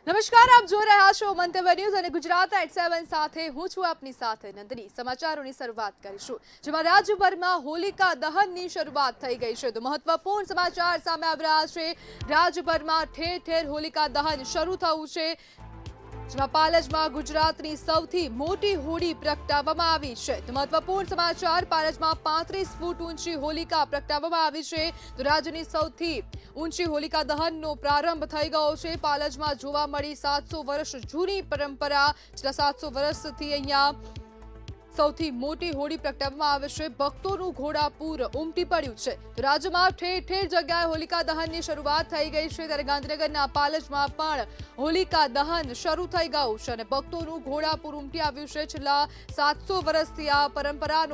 નમસ્કાર, આપ જોઈ રહ્યા છો મંતવ્ય ન્યૂઝ અને ગુજરાત એટ 7 સાથે હું છું આપની સાથે નંદની। સમાચારોની શરૂઆત કરીશું, જેમાં રાજ્યભરમાં હોલિકા દહનની શરૂઆત થઈ ગઈ છે। તો મહત્વપૂર્ણ સમાચાર સામે આવી રહ્યા છે। રાજ્યભરમાં ઠેર ઠેર હોલિકા દહન શરૂ થયું છે, જેમાં પાલજમાં ગુજરાતની સૌથી મોટી હોડી પ્રગટાવવામાં આવી છે। તો મહત્વપૂર્ણ સમાચાર, પાલજમાં 35 ફૂટ ઊંચી હોલિકા પ્રગટાવવામાં આવી છે। તો રાજ્યની સૌથી ઊંચી હોલિકા દહનનો પ્રારંભ થઈ ગયો છે। પાલજમાં જોવા મળી 700 વર્ષ જૂની પરંપરા, છેલ્લા 700 વર્ષથી અહીંયા સૌથી મોટી હોડી પ્રગટાવવામાં આવે છે। ભક્તોનું ઘોડાપૂર ઉમટી પડ્યું છે। તો રાજ્યમાં ઠેર ઠેર જગ્યાએ હોલિકા દહનની શરૂઆત થઈ ગઈ છે, ત્યારે ગાંધીનગરના પાલજમાં પણ હોલિકા દહન શરૂ થઈ ગયું છે અને ભક્તોનું ઘોડાપૂર ઉમટી આવ્યું છે। છેલ્લા 700 વર્ષથી આ પરંપરા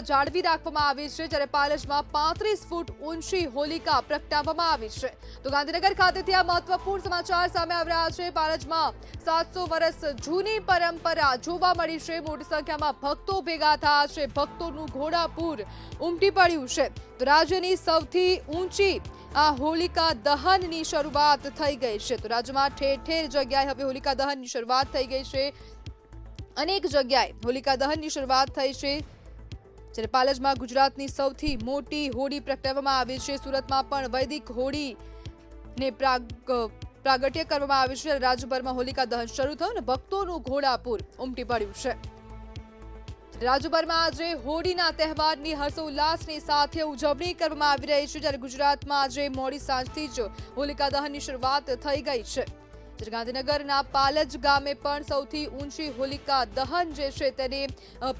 જાળવી રાખવામાં આવી છે, જ્યારે પાલજમાં 35 ફૂટ ઊંચી હોલિકા પ્રગટાવવામાં આવી છે। તો ગાંધીનગર ખાતેથી આ મહત્વપૂર્ણ સમાચાર સામે આવી રહ્યા છે। પાલજમાં 700 વર્ષ જૂની પરંપરા જોવા મળી છે। મોટી સંખ્યામાં ભક્તો ભેગા થયા છે, ભક્તોનું ઘોડાપૂર ઉમટી પડ્યું છે। તો રાજ્યની સૌથી ઊંચી આ હોલિકા દહનની શરૂઆત થઈ ગઈ છે। તો રાજ્યમાં ઠેર ઠેર જગ્યાએ હવે હોલિકા દહનની શરૂઆત થઈ ગઈ છે। અનેક જગ્યાએ હોલિકા દહનની શરૂઆત થઈ છે, જ્યારે પાલજમાં ગુજરાતની સૌથી મોટી હોડી પ્રગટાવવામાં આવી છે। સુરતમાં પણ વૈદિક હોડીને પ્રાગટ્ય કરવામાં આવ્યું છે। રાજ્યભરમાં હોલિકા દહન શરૂ થયું અને ભક્તોનું ઘોડાપૂર ઉમટી પડ્યું છે। રાજ્યભરમાં આજે હોળીના તહેવારની હર્ષોલ્લાસની સાથે ઉજવણી કરવામાં આવી રહી છે, જ્યારે ગુજરાતમાં આજે મોડી સાંજથી જ હોલિકા દહનની શરૂઆત થઈ ગઈ છે। જ્યારે ગાંધીનગરના પાલજ ગામે પણ સૌથી ઊંચી હોલિકા દહન જે છે તેને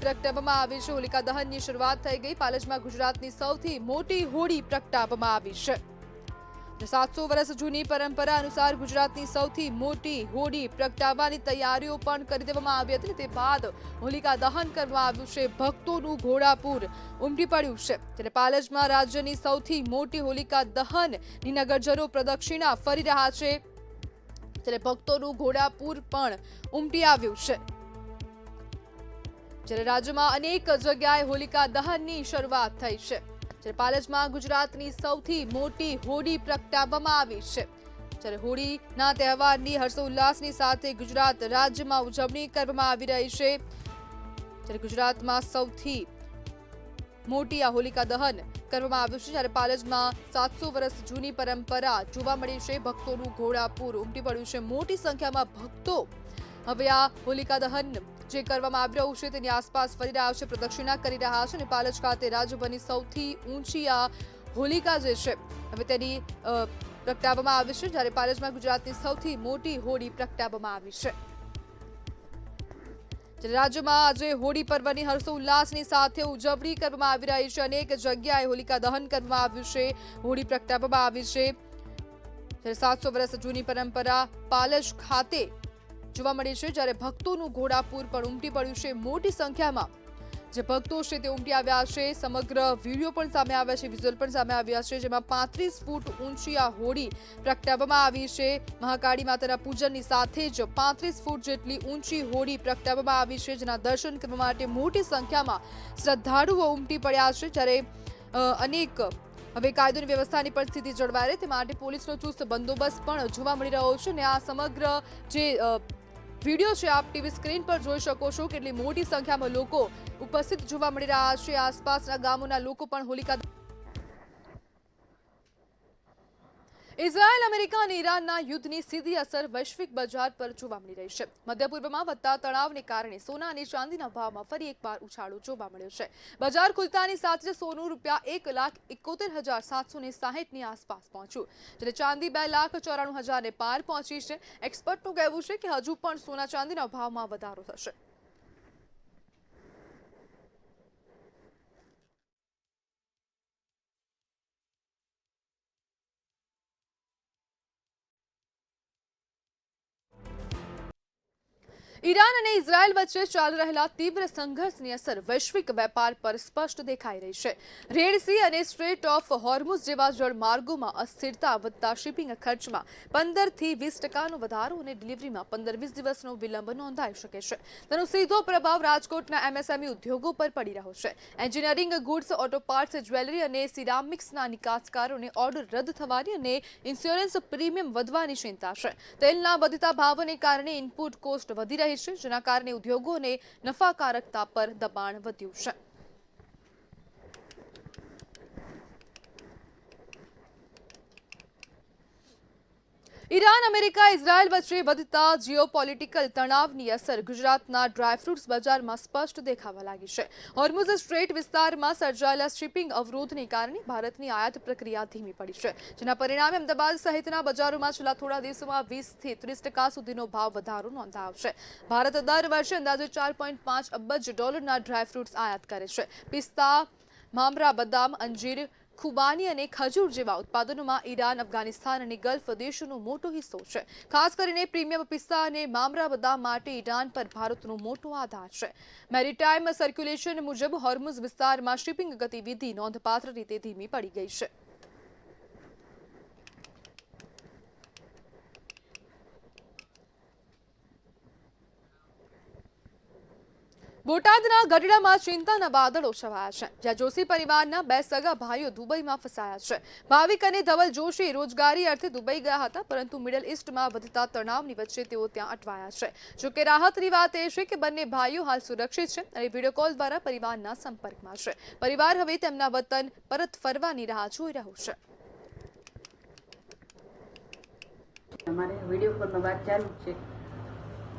પ્રગટાવવામાં આવી છે। હોલિકા દહનની શરૂઆત થઈ ગઈ। પાલજમાં ગુજરાતની સૌથી મોટી હોડી પ્રગટાવવામાં આવી છે। 700 વર્ષ જૂની પરંપરા અનુસાર ગુજરાતની સૌથી મોટી હોડી પ્રગટાવવાની તૈયારીઓ પણ કરી દેવામાં આવી હતી। તે બાદ હોલિકા દહન કરવામાં આવ્યું છે। ભક્તોનું ઘોડાપૂર ઉમટી પડ્યું છે, ત્યારે પાલજમાં રાજ્યની સૌથી મોટી હોલિકા દહનની નગરજનો પ્રદક્ષિણા ફરી રહ્યા છે, ત્યારે ભક્તોનું ઘોડાપૂર પણ ઉમટી આવ્યું છે। જ્યારે રાજ્યમાં અનેક જગ્યાએ હોલિકા દહનની શરૂઆત થઈ છે, જ્યારે પાલજમાં ગુજરાતની સૌથી મોટી હોડી પ્રગટાવવામાં આવી છે। જ્યારે હોળીના તહેવારની હર્ષોલ્લાસની સાથે ગુજરાત રાજ્યમાં ઉજવણી કરવામાં આવી રહી છે, જ્યારે ગુજરાતમાં સૌથી મોટી આ હોલિકા દહન કરવામાં આવ્યું છે, જ્યારે પાલજમાં 700 વર્ષ જૂની પરંપરા જોવા મળી છે। ભક્તોનું ઘોડાપૂર ઉમટી પડ્યું છે। મોટી સંખ્યામાં ભક્તો હવે આ હોલિકા દહન જે કરવામાં આવી રહ્યું છે તેની આસપાસ ફરી રહ્યા છે, પ્રદક્ષિણા કરી રહ્યા છે અને પાલજ ખાતે રાજ્યભરની સૌથી ઊંચી આ હોલિકા જે છે હવે તેની પ્રગટાવવામાં આવી છે, જ્યારે પાલજમાં ગુજરાતની સૌથી મોટી હોડી પ્રગટાવવામાં આવી છે। રાજ્યમાં આજે હોળી પર્વની હર્ષોલ્લાસની સાથે ઉજવણી કરવામાં આવી રહી છે। અનેક જગ્યાએ હોલિકા દહન કરવામાં આવ્યું છે, હોળી પ્રગટાવવામાં આવી છે। જ્યારે 700 વર્ષ જૂની પરંપરા પાલજ ખાતે જોવા મળી છે, જ્યારે ભક્તોનું ઘોડાપૂર પણ ઉમટી પડ્યું છે। મોટી સંખ્યામાં જે ભક્તો છે તે ઉમટી આવ્યા છે। સમગ્ર વિડીયો પણ સામે આવ્યા છે, વિઝ્યુઅલ પણ સામે આવ્યા છે, જેમાં 35 ફૂટ ઊંચી આ હોડી પ્રગટાવવામાં આવી છે। મહાકાળી માતાના પૂજનની સાથે જ 35 ફૂટ જેટલી ઊંચી હોડી પ્રગટાવવામાં આવી છે, જેના દર્શન કરવા માટે મોટી સંખ્યામાં શ્રદ્ધાળુઓ ઉમટી પડ્યા છે। જ્યારે અનેક હવે કાયદો અને વ્યવસ્થાની પરિસ્થિતિ જળવાઈ રહે તે માટે પોલીસનો ચુસ્ત બંદોબસ્ત પણ જોવા મળી રહ્યો છે અને આ સમગ્ર જે વિડીયો છે આપ ટીવી સ્ક્રીન પર જોઈ શકો છો, કેટલી મોટી સંખ્યામાં લોકો ઉપસ્થિત જોવા મળી રહ્યા છે। આસપાસના ગામોના લોકો પણ હોલિકા ઇઝરાયલ, અમેરિકા અને ઈરાનના યુદ્ધની સીધી અસર વૈશ્વિક બજાર પર જોવા મળી રહી છે। મધ્ય પૂર્વમાં વધતા તણાવને કારણે સોના અને ચાંદીના ભાવમાં ફરી એકવાર ઉછાળો જોવા મળ્યો છે। બજાર ખુલતાની સાથે સોનું ₹1,71,760ની આસપાસ પહોંચ્યું, જ્યારે ચાંદી ₹2,94,000 ને પાર પહોંચી છે। એક્સપર્ટનું કહેવું છે કે હજુ પણ સોના ચાંદીના ભાવમાં વધારો થશે। ઈરાન અને ઇઝરાયલ વચ્ચે ચાલી રહેલા તીવ્ર સંઘર્ષની અસર વૈશ્વિક વેપાર પર સ્પષ્ટ દેખાઈ રહી છે. રેડ સી અને સ્ટ્રેટ ઓફ હોર્મુઝ જેવા જળમાર્ગોમાં અસ્થિરતા વધતા શિપિંગ ખર્ચમાં 15 થી 20% વધારો અને ડિલિવરીમાં 15-20 દિવસનો વિલંબ નોંધાઈ શકે છે. તેનો સીધો પ્રભાવ રાજકોટના એમએસએમઈ ઉદ્યોગો પર પડી રહ્યો છે. Engineering goods, auto parts, jewellery અને સિરામિક્સના નિકાસકારોને ઓર્ડર રદ થવાની અને ઇન્સ્યોરન્સ પ્રીમિયમ વધવાની ચિંતા છે. તેલના વધતા ભાવોને કારણે ઇનપુટ કોસ્ટ વધી રહી છે, જેના કારણે ઉદ્યોગોને નફાકારકતા પર દબાણ વધ્યું છે. ઈરાન, અમેરિકા, ઇઝરાયલ વચ્ચે વધતા જીઓપોલિટિકલ તણાવની અસર ગુજરાતના ડ્રાયફ્રૂટ્સ બજારમાં સ્પષ્ટ દેખાવા લાગી છે. હોર્મુઝ સ્ટ્રેટ વિસ્તારમાં સર્જાયેલા શિપિંગ અવરોધને કારણે ભારતની આયાત પ્રક્રિયા ધીમી પડી છે, જેના પરિણામે અમદાવાદ સહિતના બજારોમાં છેલ્લા થોડા દિવસોમાં 20 થી 30% સુધીનો ભાવ વધારો નોંધાયો છે. ભારત દર વર્ષે અંદાજે $4.5 અબજ ડ્રાયફ્રૂટ્સ આયાત કરે છે. પિસ્તા, મામરા, બદામ, અંજીર, ખુબાની અને ખજૂર જેવા ઉત્પાદનોમાં ઈરાન, અફઘાનિસ્તાન અને ગલ્ફ દેશોનો મોટો હિસ્સો છે. ખાસ કરીને પ્રીમિયમ પિસ્તા અને મામરા બદામ માટે ઈરાન પર ભારતનો મોટો આધાર છે. મેરીટાઈમ સર્ક્યુલેશન મુજબ હોર્મુઝ વિસ્તારમાં શિપિંગ ગતિવિધિ નોંધપાત્ર રીતે ધીમી પડી ગઈ છે. બોટાદના ગઢડામાં ચિંતાના વાદળો છવાયા છે, જ્યાં જોશી પરિવારના 2 સગા ભાઈઓ દુબઈમાં ફસાયા છે. ભાવિક અને ધવલ જોશી રોજગારી અર્થે દુબઈ ગયા હતા, પરંતુ મિડલ ઈસ્ટમાં વધતા તણાવની વચ્ચે તેઓ ત્યાં અટવાયા છે. જોકે રાહતની વાત એ છે કે બંને ભાઈઓ હાલ સુરક્ષિત છે અને વિડીયો કોલ દ્વારા પરિવારના સંપર્કમાં છે. પરિવાર હવે તેમના વતન પરત ફરવાની રાહ જોઈ રહ્યું છે. અમારે વિડીયો કોલમાં વાત ચાલુ છે.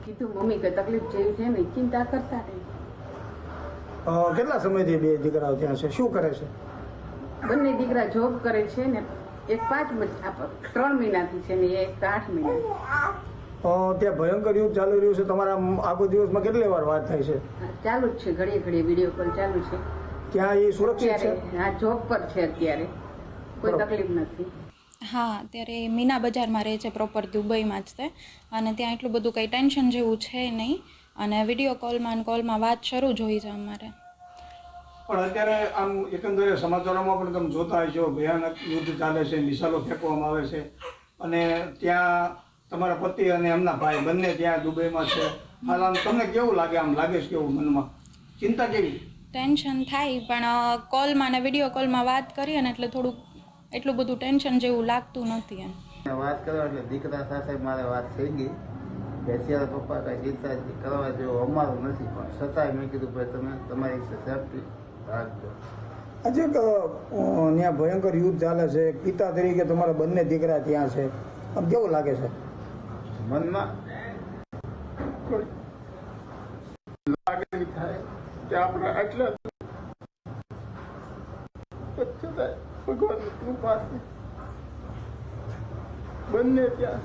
કીધું મમ્મી કે તકલીફ જેવી છે ને ચિંતા કરતા નહીં. કેટલા સમયથી બે દીકરાઓ ત્યાં છે? શું કરે છે? બંને દીકરા જોબ કરે છે ને એક 3 મહિનાથી છે ને એક 8 મહિના. ત્યાં ભયંકર યુદ્ધ ચાલુ રહ્યું છે. તમારા આખો દિવસમાં કેટલી વાર વાત થાય છે? ચાલુ જ છે, ઘડીએ ઘડીએ વિડીયો કોલ ચાલુ છે. ત્યાં એ સુરક્ષિત છે? હા, જોબ પર છે અત્યારે, કોઈ તકલીફ નથી. હા, અત્યારે મીના બજારમાં રહે છે, પ્રોપર દુબઈમાં જ તે, અને ત્યાં એટલું બધું કંઈ ટેન્શન જેવું છે નહીં, અને વિડીયો કોલમાં વાત શરૂ જ હોય છે અમારે. પણ અત્યારે આમ એકંદરે સમાચારોમાં પણ તમે જોતા હોય છો, ભયાનક યુદ્ધ ચાલે છે, મિસાઇલો ફેંકવામાં આવે છે, અને ત્યાં તમારા પતિ અને એમના ભાઈ બંને ત્યાં દુબઈમાં છે. હાલ આમ તમને કેવું લાગે? આમ લાગે છે કેવું મનમાં? ચિંતા કેવી? ટેન્શન થાય, પણ કોલમાં ને વિડીયો કોલમાં વાત કરીએ ને એટલે થોડુંક એટલું બધું ટેન્શન જેવું લાગતું નથી એમ. વાત કરવા એટલે દીકરા સાથે મારે વાત થઈ ગઈ કે અત્યારે પપ્પા કાંઈ ચિંતા કરવા જેવું અમારું નથી, પણ છતાંય મેં કીધું ભાઈ તમે તમારી સેફટી રાખજો. આજે ત્યાં ભયંકર યુદ્ધ ચાલે છે, પિતા તરીકે તમારા બંને દીકરા ત્યાં છે, આમ કેવું લાગે છે મનમાં? લાગણી થાય કે આપણે આટલા છતાંય ભગવાનની કૃપાથી બંને ત્યાં.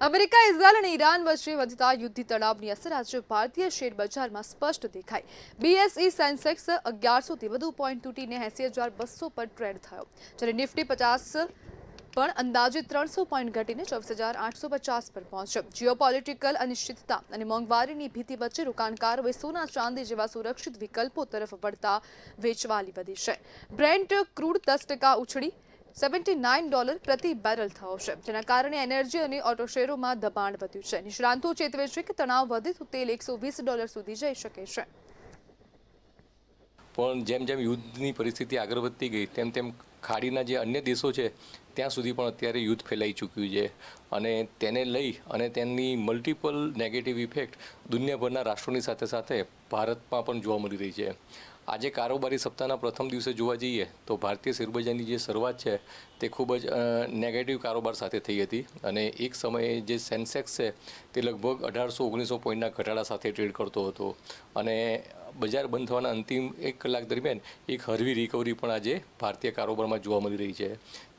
અમેરિકા, ઇઝરાયલ અને ઈરાન વચ્ચે વધતા યુદ્ધ તણાવની અસર આજે ભારતીય શેર બજારમાં સ્પષ્ટ દેખાઈ. બીએસઈ સેન્સેક્સ 1100થી વધુ પોઈન્ટ તૂટીને 80,200 પર ટ્રેડ થયો, જ્યારે નિફ્ટી 50 પણ અંદાજે 300 પોઈન્ટ ઘટીને 24,850 પર પહોંચ્યો. જીઓપોલિટિકલ અનિશ્ચિતતા અને મોંઘવારીની ભીતિ વચ્ચે રોકાણકારોએ સોના, ચાંદી જેવા સુરક્ષિત વિકલ્પો તરફ વળતા વેચવાલી વધી છે. બ્રેન્ટ ક્રૂડ 10% ઉછળી $79 પ્રતિ બેરલ થયો છે, જેના કારણે એનર્જી અને ઓટો શેરોમાં દબાણ વધ્યું છે. નિષ્ણાંતો ચેતવે છે કે તણાવ વધે તો તેલ $120 સુધી જઈ શકે છે. પણ જેમ જેમ યુદ્ધની પરિસ્થિતિ આગળ વધતી ગઈ તેમ ખાડીના જે અન્ય દેશો છે ત્યાં સુધી પણ અત્યારે યુદ્ધ ફેલાઈ ચૂક્યું છે, અને તેને લઈ અને તેની મલ્ટિપલ નેગેટિવ ઇફેક્ટ દુનિયાભરના રાષ્ટ્રોની સાથે સાથે ભારતમાં પણ જોવા મળી રહી છે. આજે કારોબારી સપ્તાહના પ્રથમ દિવસે જોવા જઈએ તો ભારતીય શેરબજારની જે શરૂઆત છે તે ખૂબ જ નેગેટિવ કારોબાર સાથે થઈ હતી, અને એક સમયે જે સેન્સેક્સ છે તે લગભગ 1800-1900 પોઈન્ટના ઘટાડા સાથે ટ્રેડ કરતો હતો, અને બજાર બંધ થવાના અંતિમ 1 કલાક દરમિયાન એક હળવી રિકવરી પણ આજે ભારતીય કારોબારમાં જોવા મળી રહી છે.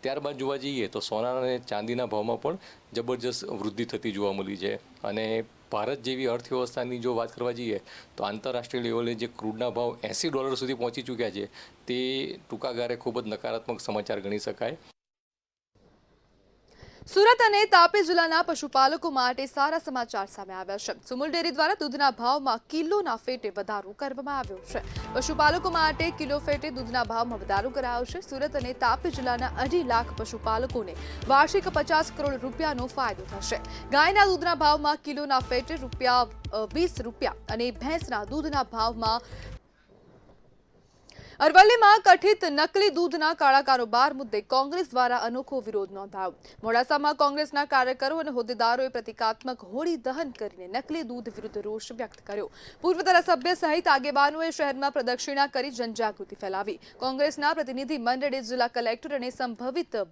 ત્યારબાદ જોવા જઈએ તો સોના અને ચાંદીના ભાવમાં પણ જબરજસ્ત વૃદ્ધિ થતી જોવા મળી છે, અને ભારત જેવી અર્થવ્યવસ્થાની જો વાત કરવા જઈએ તો આંતરરાષ્ટ્રીય લેવલે જે ક્રૂડના ભાવ $80 સુધી પહોંચી ચૂક્યા છે તે ટૂંકા ગાળે ખૂબ જ નકારાત્મક સમાચાર ગણી શકાય. સુરત અને તાપી જિલ્લાના પશુપાલકો માટે સારા સમાચાર સામે આવ્યા છે. સુમુલ ડેરી દ્વારા દૂધના ભાવમાં કિલોના ફેટે વધારો કરવામાં આવ્યો છે. પશુપાલકો માટે કિલો ફેટે દૂધના ભાવમાં વધારો કરાયો છે. સુરત અને તાપી જિલ્લાના 2.5 લાખ પશુપાલકોને વાર્ષિક 50 કરોડ રૂપિયાનો ફાયદો થશે. ગાયના દૂધના ભાવમાં કિલોના ફેટે ₹20 અને ભેંસના દૂધના ભાવમાં અરવલ્લીમાં કથિત નકલી દૂધના કાળા કારોબાર મુદ્દે કોંગ્રેસ દ્વારા અનોખો વિરોધ નોંધાયો. મોડાસામાં કોંગ્રેસના કાર્યકરો અને હોદ્દેદારોએ પ્રતિકાત્મક હોળી દહન કરીને નકલી દૂધ વિરુદ્ધ રોષ વ્યક્ત કર્યો. પૂર્વ ધારાસભ્ય સહિત આગેવાનોએ શહેરમાં પ્રદક્ષિણા કરી જનજાગૃતિ ફેલાવી. કોંગ્રેસના પ્રતિનિધિ મંડળે જિલ્લા કલેક્ટર અને સંભવિત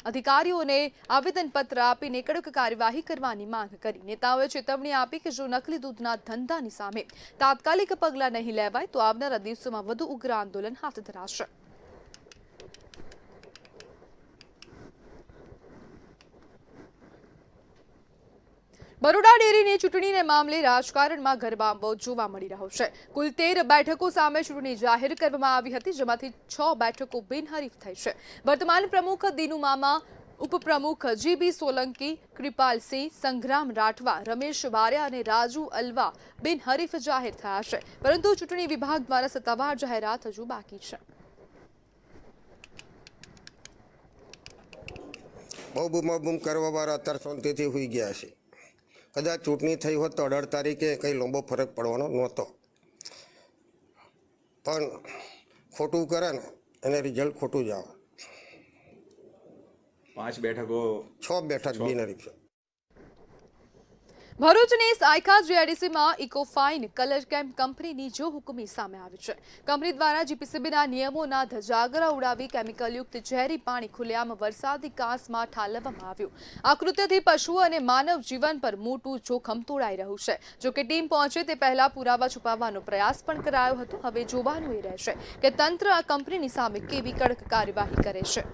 અધિકારીઓને આવેદનપત્ર આપીને કડક કાર્યવાહી કરવાની માંગ કરી. નેતાઓએ ચેતવણી આપી કે જો નકલી દૂધના ધંધાની સામે તાત્કાલિક પગલાં નહીં લેવાય તો આવનારા દિવસોમાં વધુ ઉગ્ર આંદોલન હાથ ધરાશે. બરોડા ડેરીની ચૂંટણીને મામલે રાજકારણમાં ગરમાવો જોવા મળી રહ્યો છે. કુલ 13 બેઠકો સામે ચૂંટણી જાહેર કરવામાં આવી હતી, જેમાંથી 6 બેઠકો બિનહરીફ થઈ છે. વર્તમાન પ્રમુખ દિનુ મામા, ઉપપ્રમુખ જીબી સોલંકી, કૃપાલસિંહ, સંગ્રામ રાઠવા, રમેશ વારિયા અને રાજુ અલવા બિનહરીફ જાહેર થયા છે. પરંતુ ચૂંટણી વિભાગ દ્વારા સત્તાવાર જાહેરાત હજુ બાકી છે. બહુ બૂમાબૂમ કરવાવાળા અત્યારે શાંતિથી હોઈ ગયા છે. કદાચ ચૂંટણી થઈ હોત તો 18 તારીખે કંઈ લાંબો ફરક પડવાનો નહોતો, પણ ખોટું કરે ને એને રિઝલ્ટ ખોટું જ આવે. 5 બેઠકો 6 બેઠક બિનહરીફ છે. ભરૂચની સાયકા જીઆઈડીસીમાં ઇકોફાઇન કલર કેમ્પ કંપનીની જો હુકમી સામે આવી છે. કંપની દ્વારા જીપીસીબીના નિયમોના ધજાગરા ઉડાવી કેમિકલયુક્ત ઝેરી પાણી ખુલ્લેઆમ વરસાદી કાંસમાં ઠાલવવામાં આવ્યું. આ કૃત્યથી પશુઓ અને માનવ જીવન પર મોટું જોખમ તોડાઈ રહ્યું છે. જોકે ટીમ પહોંચે તે પહેલા પુરાવા છુપાવવાનો પ્રયાસ પણ કરાયો હતો. હવે જોવાનું એ રહેશે કે તંત્ર આ કંપનીની સામે કેવી કડક કાર્યવાહી કરે છે.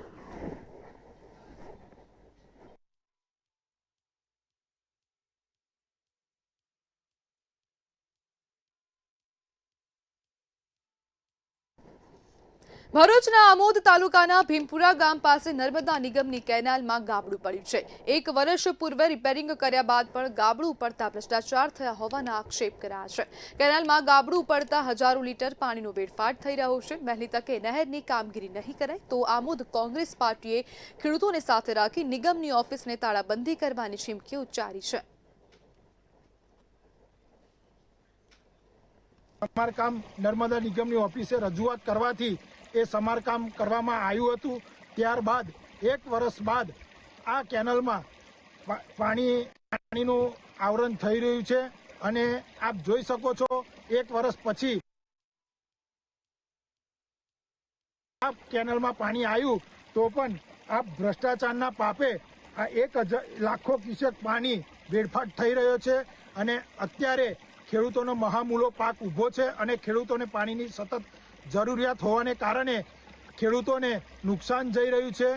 ભરૂચના આમોદ તાલુકાના ભીમપુરા ગામ પાસે નર્મદા નિગમની કેનાલમાં ગાબડું પડ્યું છે. 1 વર્ષ પૂર્વે રિપેરિંગ કર્યા બાદ પણ ગાબડું પડતા ભ્રષ્ટાચાર થયા હોવાના આક્ષેપ કર્યા છે. કેનાલમાં ગાબડું પડતા હજારો લીટર પાણીનો વેડફાટ થઈ રહ્યો છે. વહેલી તકે નહેરની કામગીરી નહીં કરાય તો આમોદ કોંગ્રેસ પાર્ટીએ ખેડૂતોને સાથે રાખી નિગમની ઓફિસને તાળાબંધી કરવાની ચીમકી ઉચ્ચારી છે. સમારકામ નર્મદા નિગમની ઓફિસે રજૂઆત કરવાથી એ સમારકામ કરવામાં આવ્યું હતું. ત્યારબાદ 1 વર્ષ બાદ આ કેનલમાં પાણીનું આવરણ થઈ રહ્યું છે અને આપ જોઈ શકો છો 1 વર્ષ પછી આ કેનલમાં પાણી આવ્યું તો પણ આ ભ્રષ્ટાચારના પાપે આ 1,000 લાખો ક્યુસેક પાણી વેડફાટ થઈ રહ્યો છે અને અત્યારે ખેડૂતોનો મહામૂલો પાક ઊભો છે અને ખેડૂતોને પાણીની સતત જરૂરિયાત હોવાને કારણે ખેડૂતોને નુકસાન જઈ રહ્યું છે.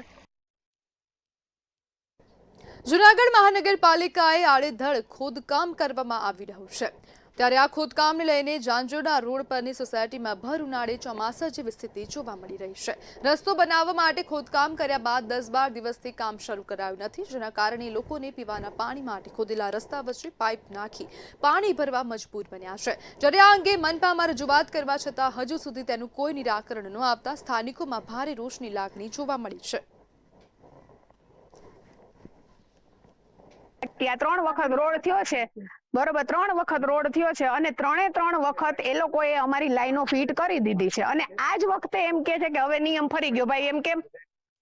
જૂનાગઢ મહાનગરપાલિકાએ આડેધડ ખોદકામ કરવામાં આવી રહ્યું છે. ત્યારે આ ખોદકામને લઈને જાંજોડા રોડ પરની સોસાયટીમાં ભર ઉનાળે ચોમાસા જેવી સ્થિતિ જોવા મળી રહી છે. રસ્તો બનાવવા માટે ખોદકામ કર્યા બાદ 10-12 દિવસથી કામ શરૂ કરાયું નથી, જેના કારણે લોકોને પીવાના પાણી માટે ખોદેલા રસ્તા વચ્ચે પાઇપ નાખી પાણી ભરવા મજબૂર બન્યા છે. જ્યારે આ અંગે મનપામાં રજૂઆત કરવા છતાં હજુ સુધી તેનું કોઈ નિરાકરણ ન આવતા સ્થાનિકોમાં ભારે રોષની લાગણી જોવા મળી છે. ત્યાં 3 વખત રોડ થયો છે, બરોબર, 3 વખત રોડ થયો છે અને 3 વખત એ લોકોએ અમારી લાઈનો ફિટ કરી દીધી છે અને આજ વખતે એમ કે છે કે હવે નિયમ ફરી ગયો. ભાઈ, એમ કેમ?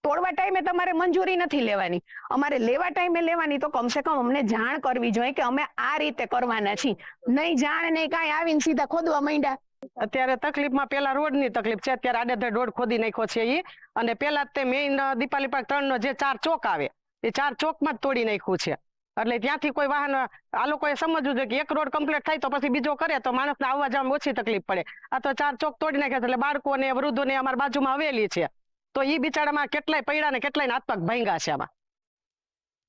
તોડવા ટાઈમે તમારે મંજૂરી નથી લેવાની, અમારે લેવા ટાઈમે લેવાની. તો કમસે કમ અમને જાણ કરવી જોઈએ કે અમે આ રીતે કરવાના છીએ. નહીં જાણ નહીં કાંઈ, આવીને સીધા ખોદવા માંડ્યા. અત્યારે તકલીફમાં પેલા રોડની તકલીફ છે. અત્યારે આડેધડ રોડ ખોદી નાખ્યો છે એ, અને પેલા તે મેઇન દીપાલી પાર્ક 3 નો જે 4 ચોક આવે એ 4 ચોકમાં જ તોડી નાખ્યું છે. એટલે ત્યાંથી કોઈ વાહન, આ લોકોએ સમજવું જોઈએ કે એક રોડ કમ્પ્લીટ થાય તો પછી બીજો કરે તો માણસને આવવા જવામાં ઓછી તકલીફ પડે. આ તો 4 ચોક તોડી નાખ્યા એટલે બાળકોને વૃદ્ધોને અમારી બાજુમાં હવેલી છે તો એ બિચારામાં કેટલાય પડ્યા ને કેટલાય હાથ પગ ભાંગ્યા છે આમાં,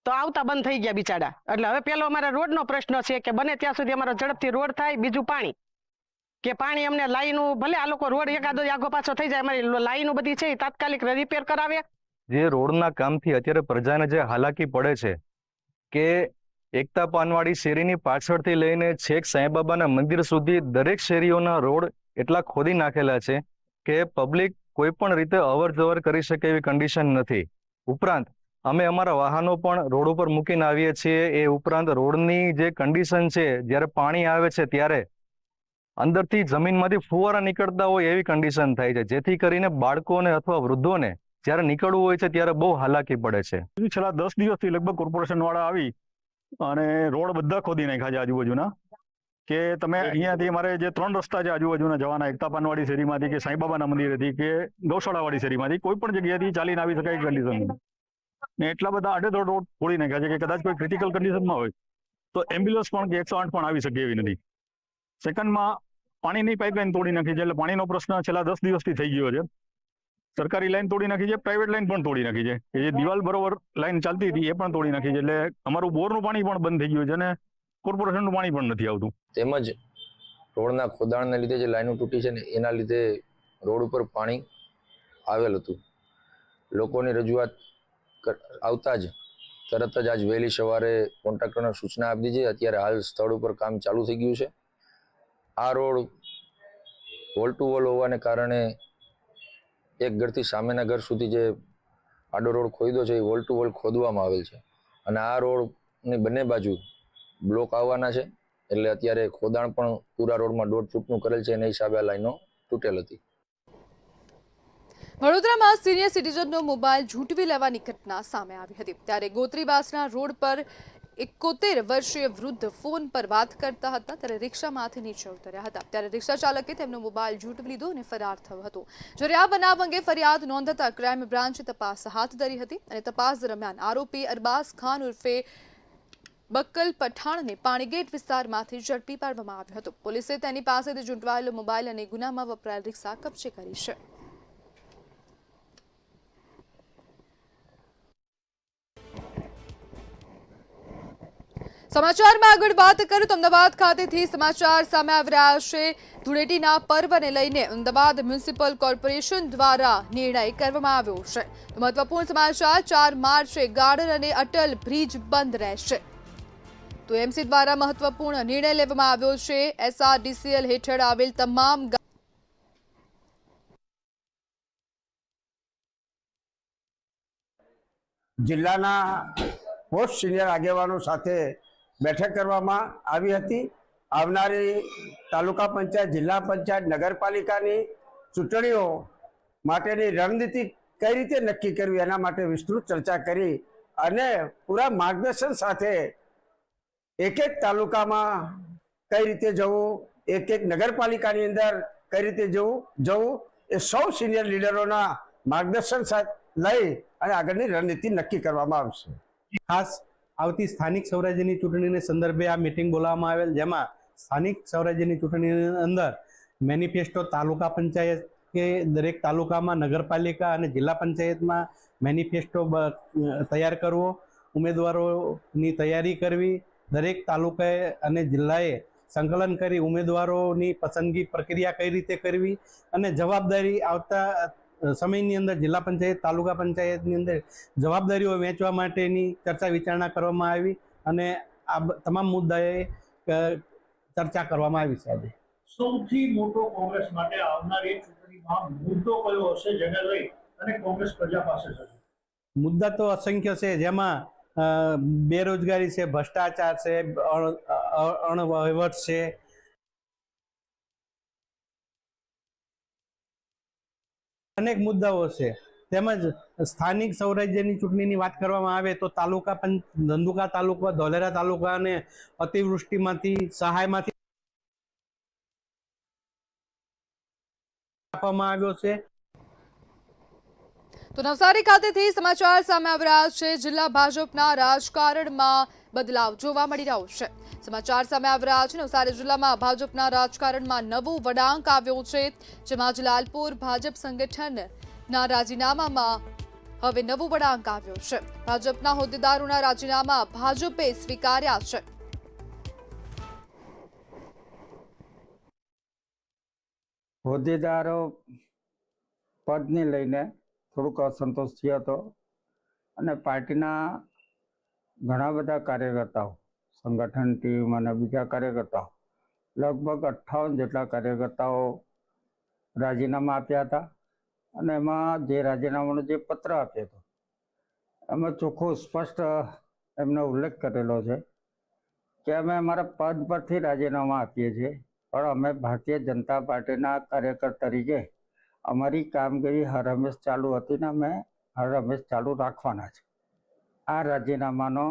તો આવતા બંધ થઈ ગયા બિચારા. એટલે હવે પેલો અમારા રોડનો પ્રશ્ન છે કે બને ત્યાં સુધી અમારો ઝડપથી રોડ થાય. બીજું પાણી, કે પાણી અમને લાઈનો, ભલે આ લોકો રોડ એકાદો આગો પાછો થઈ જાય, અમારી લાઈનો બધી છે એ તાત્કાલિક રિપેર કરાવે જે રોડના કામથી અત્યારે પ્રજાને જે હાલાકી પડે છે કે એકતા પાનવાડી શેરીની પાછળથી લઈને છેક સાંઈબાબાના મંદિર સુધી દરેક શેરીઓના રોડ એટલા ખોદી નાખેલા છે કે પબ્લિક કોઈ પણ રીતે અવર જવર કરી શકે એવી કન્ડિશન નથી. ઉપરાંત અમે અમારા વાહનો પણ રોડ ઉપર મૂકીને આવીએ છીએ. એ ઉપરાંત રોડની જે કન્ડિશન છે, જ્યારે પાણી આવે છે ત્યારે અંદરથી જમીનમાંથી ફુવારા નીકળતા હોય એવી કન્ડિશન થાય છે, જેથી કરીને બાળકોને અથવા વૃદ્ધોને જ્યારે નીકળવું હોય છે ત્યારે બહુ હાલાકી પડે છે. છેલ્લા 10 દિવસથી લગભગ કોર્પોરેશન વાળા આવી અને રોડ બધા ખોદી નાખ્યા છે આજુબાજુના. કે તમે અહીંયાથી અમારે જે 3 રસ્તા છે આજુબાજુના જવાના, એકતા પાનવાડી શેરીમાંથી કે સાંઈબાબાના મંદિરેથી કે ગૌશાળાવાળી શેરીમાંથી કોઈ પણ જગ્યાએથી ચાલીને આવી શકાય કન્ડિશન ને એટલા બધા આડેધડ રોડ ખોડી નાખ્યા છે કે કદાચ કોઈ ક્રિટિકલ કન્ડિશનમાં હોય તો એમ્બ્યુલન્સ પણ કે 108 પણ આવી શકે એવી નથી. સેકન્ડમાં પાણીની પાઇપલાઇન તોડી નાખી છે, એટલે પાણીનો પ્રશ્ન છેલ્લા 10 દિવસથી થઈ ગયો છે. સરકારી લાઈન તોડી નાખી છે, પ્રાઇવેટ લાઈન પણ તોડી નાખી છે, કે જે દિવાલ બરોબર લાઈન ચાલતી હતી એ પણ તોડી નાખી છે. એટલે અમારું બોરનું પાણી પણ બંધ થઈ ગયું છે અને કોર્પોરેશનનું પાણી પણ નથી આવતું. તેમજ રોડના ખોદાણને લીધે જે લાઈનો તૂટી છે ને એના લીધે રોડ ઉપર પાણી આવેલ હતું. લોકોની રજૂઆત આવતા જ તરત જ આજ વહેલી સવારે કોન્ટ્રાક્ટરને સૂચના આપી દીધી. અત્યારે હાલ સ્થળ ઉપર કામ ચાલુ થઈ ગયું છે. આ રોડ વોલ ટુ વોલ હોવાને કારણે એક ઘરથી સામેના ઘર સુધી જે આડો રોડ ખોદ્યો છે એ વોલ ટુ વોલ ખોદવામાં આવેલ છે અને આ રોડની બંને બાજુ બ્લોક આવવાના છે. એટલે અત્યારે ખોદાણ પણ પૂરા રોડમાં 1.5 ફૂટનું કરેલ છે, એના હિસાબે આ લાઈનો તૂટેલ હતી. વડોદરામાં સિનિયર સિટીઝનનો મોબાઈલ ઝૂંટવી લેવાની ઘટના સામે આવી હતી. ત્યારે ગોત્રીબાસના રોડ પર 71 વર્ષીય વૃદ્ધ ફોન પર વાત કરતા હતા ત્યારે રિક્ષામાંથી નીચે ઉતર્યા હતા. ત્યારે રિક્ષા ચાલકે તેમનો મોબાઈલ ઝૂંટવી લીધો અને ફરાર થયો હતો. જ્યારે આ બનાવ અંગે ફરિયાદ નોંધાતા ક્રાઇમ બ્રાન્ચે તપાસ હાથ ધરી હતી અને તપાસ દરમિયાન આરોપી અરબાઝ ખાન ઉર્ફે બક્કલ પઠાણને પાણીગેટ વિસ્તારમાંથી ઝડપી પાડવામાં આવ્યો હતો. પોલીસે તેની પાસેથી ઝૂંટવાયેલો મોબાઈલ અને ગુનામાં વપરાયેલ રિક્ષા કબજે કરી છે. સમાચારમાં આગળ વાત કરું તો અમદાવાદ ખાતેથી સમાચાર સામે આવી રહ્યા છે. ધૂળેટીના પર્વને લઈને અમદાવાદ મ્યુનિસિપલ કોર્પોરેશન દ્વારા નિર્ણય કરવામાં આવ્યો છે. મહત્વપૂર્ણ સમાચાર, 4 માર્ચે ગાર્ડન અને અટલ બ્રિજ બંધ રહેશે. તો એમસી દ્વારા મહત્વપૂર્ણ નિર્ણય લેવામાં આવ્યો છે. SRDCL હેઠળ આવેલ તમામ જિલ્લાના પોસ્ટ સિનિયર આગેવાનો સાથે બેઠક કરવામાં આવી હતી. આવનારી તાલુકા પંચાયત, જિલ્લા પંચાયત, નગરપાલિકાની ચૂંટણીઓ માટેની રણનીતિ કઈ રીતે નક્કી કરવી એના માટે વિસ્તૃત ચર્ચા કરી અને પૂરા માર્ગદર્શન સાથે એક તાલુકામાં કઈ રીતે જવું, એક નગરપાલિકાની અંદર કઈ રીતે જવું એ સૌ સિનિયર લીડરોના માર્ગદર્શન લઈ અને આગળની રણનીતિ નક્કી કરવામાં આવશે. ખાસ આવતી સ્થાનિક સ્વરાજ્યની ચૂંટણીને સંદર્ભે આ મિટિંગ બોલાવવામાં આવેલ, જેમાં સ્થાનિક સ્વરાજ્યની ચૂંટણીની અંદર મેનિફેસ્ટો તાલુકા પંચાયત કે દરેક તાલુકામાં, નગરપાલિકા અને જિલ્લા પંચાયતમાં મેનિફેસ્ટો તૈયાર કરવો, ઉમેદવારોની તૈયારી કરવી, દરેક તાલુકાએ અને જિલ્લાએ સંકલન કરી ઉમેદવારોની પસંદગી પ્રક્રિયા કઈ રીતે કરવી અને જવાબદારી આવતા સમયની અંદર જિલ્લા પંચાયત, તાલુકા પંચાયતની અંદર જવાબદારીઓ વહેંચવા માટેની ચર્ચા વિચારણા કરવામાં આવી અને આ તમામ મુદ્દાએ ચર્ચા કરવામાં આવી છે. આજે સૌથી મોટો કોંગ્રેસ માટે આવનારી ચૂંટણીમાં મુદ્દો કયો હશે જેને લઈ અને કોંગ્રેસ પ્રજા પાસે જશે? મુદ્દા તો અસંખ્ય છે, જેમાં બેરોજગારી છે, ભ્રષ્ટાચાર છે, અણવહીવટ છે, અનેક મુદ્દાઓ છે. તેમજ સ્થાનિક સ્વરાજ્યની ચૂંટણીની વાત કરવામાં આવે તો ધંધુકા તાલુકા, ધોલેરા તાલુકાને અતિવૃષ્ટિમાંથી સહાયમાંથી આપવામાં આવ્યો છે. તો નવસારી ખાતેથી સમાચાર સામે આવી રહ્યા છે. જિલ્લા ભાજપના રાજકારણમાં બદલાવ જોવા મળી રહ્યો છે. સમાચાર સામે આવી રહ્યા છે. નવસારી જિલ્લામાં ભાજપના રાજકારણમાં નવો વળાંક આવ્યો છે, જેમાં જલાલપુર ભાજપ સંગઠનના રાજીનામામાં હવે નવો વળાંક આવ્યો છે. ભાજપના હોદ્દેદારોના રાજીનામા ભાજપે સ્વીકાર્યા છે. હોદ્દેદારો પદને લઈને થોડુંક અસંતોષ થયો હતો. અને પાર્ટીના ઘણા બધા કાર્યકર્તાઓ, સંગઠન ટીમ અને બીજા કાર્યકર્તાઓ, લગભગ 58 જેટલા કાર્યકર્તાઓ રાજીનામા આપ્યા હતા. અને એમાં જે રાજીનામાનો જે પત્ર આપ્યો હતો એમાં ચોખ્ખો સ્પષ્ટ એમનો ઉલ્લેખ કરેલો છે કે અમે અમારા પદ પરથી રાજીનામા આપીએ છીએ, પણ અમે ભારતીય જનતા પાર્ટીના કાર્યકર તરીકે અમારી કામગીરી હર હંમેશ ચાલુ હતી ને અમે હર હંમેશ ચાલુ રાખવાના છે. આ રાજીનામાનો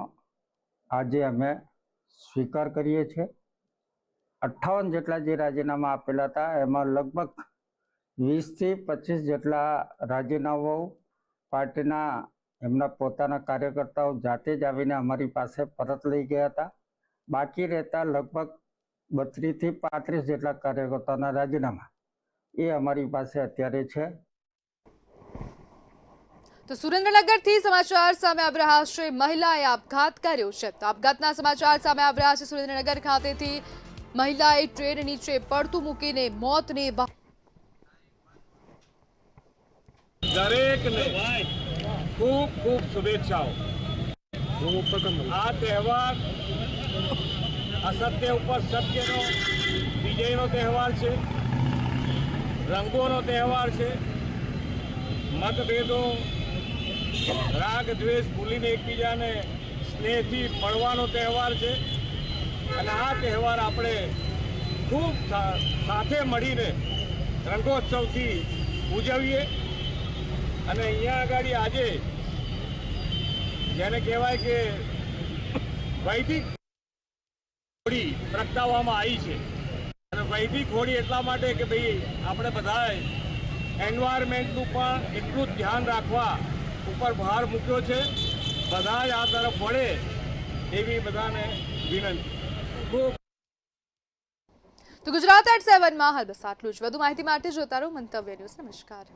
આજે અમે સ્વીકાર કરીએ છીએ. 58 જેટલા જે રાજીનામા આપેલા હતા એમાં લગભગ 20 થી 25 જેટલા રાજીનામાઓ પાર્ટીના એમના પોતાના કાર્યકર્તાઓ જાતે જ આવીને અમારી પાસે પરત લઈ ગયા હતા. બાકી રહેતા લગભગ 32 થી 35 જેટલા કાર્યકર્તાઓના રાજીનામા એ અમારી પાસે અત્યારે છે. તો સુરેન્દ્રનગરથી સમાચાર સામે આવી રહ્યા છે. મહિલાએ આપઘાત કર્યો છે. તો આપઘાતના સમાચાર સામે આવી રહ્યા છે. સુરેન્દ્રનગર ખાતેથી મહિલાએ ટ્રેન નીચે પડતું મૂકીને મોતને દરેકને ખૂબ ખૂબ શુભેચ્છાઓ. આ તહેવાર અસત્ય ઉપર સત્યનો વિજયનો તહેવાર છે, રંગોનો તહેવાર છે. મતભેદો, રાગ દ્વેષ ભૂલીને એકબીજાને સ્નેહથી મળવાનો તહેવાર છે. અને આ તહેવાર આપણે ખૂબ સાથે મળીને રંગોત્સવથી ઉજવીએ. અને અહીંયા આગળ આજે જેને કહેવાય કે વૈદિક હોળી પ્રગટાવવામાં આવી છે. અને વૈદિક હોળી એટલા માટે કે ભાઈ આપણે બધાએ એન્વાયરમેન્ટનું પણ એટલું જ ધ્યાન રાખવા ઉપર ભાર મૂક્યો છે. બધા જ આ તરફ વળે એવી બધાને વિનંતી. તો ગુજરાત@7 માં હાલ બસ આટલું જ. વધુ માહિતી માટે જોતા રહો મંતવ્ય ન્યૂઝ. નમસ્કાર.